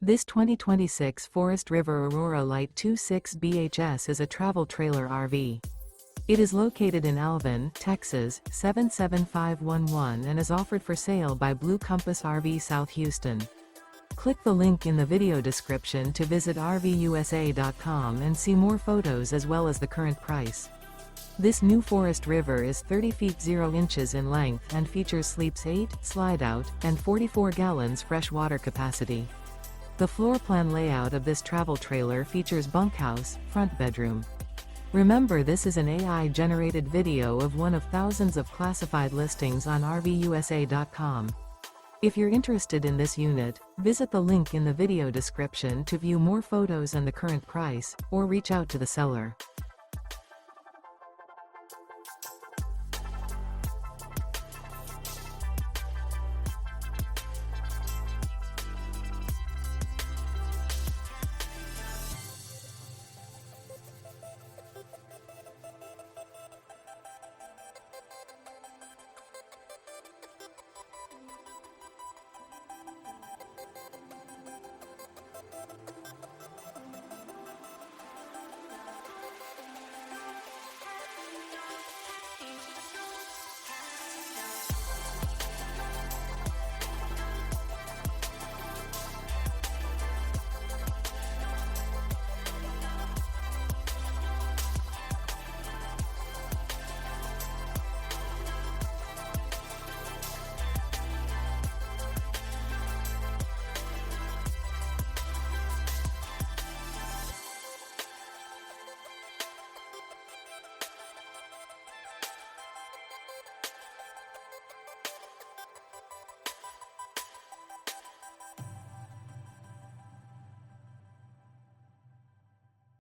This 2026 Forest River Aurora Light 26 BHS is a travel trailer RV. It is located in Alvin, Texas, 77511 and is offered for sale by Blue Compass RV South Houston. Click the link in the video description to visit RVUSA.com and see more photos as well as the current price. This new Forest River is 30 feet 0 inches in length and features sleeps 8, Slideout, and 44 gallons fresh water capacity. The floor plan layout of this travel trailer features bunkhouse, front bedroom. Remember, this is an AI-generated video of one of thousands of classified listings on RVUSA.com. If you're interested in this unit, visit the link in the video description to view more photos and the current price, or reach out to the seller.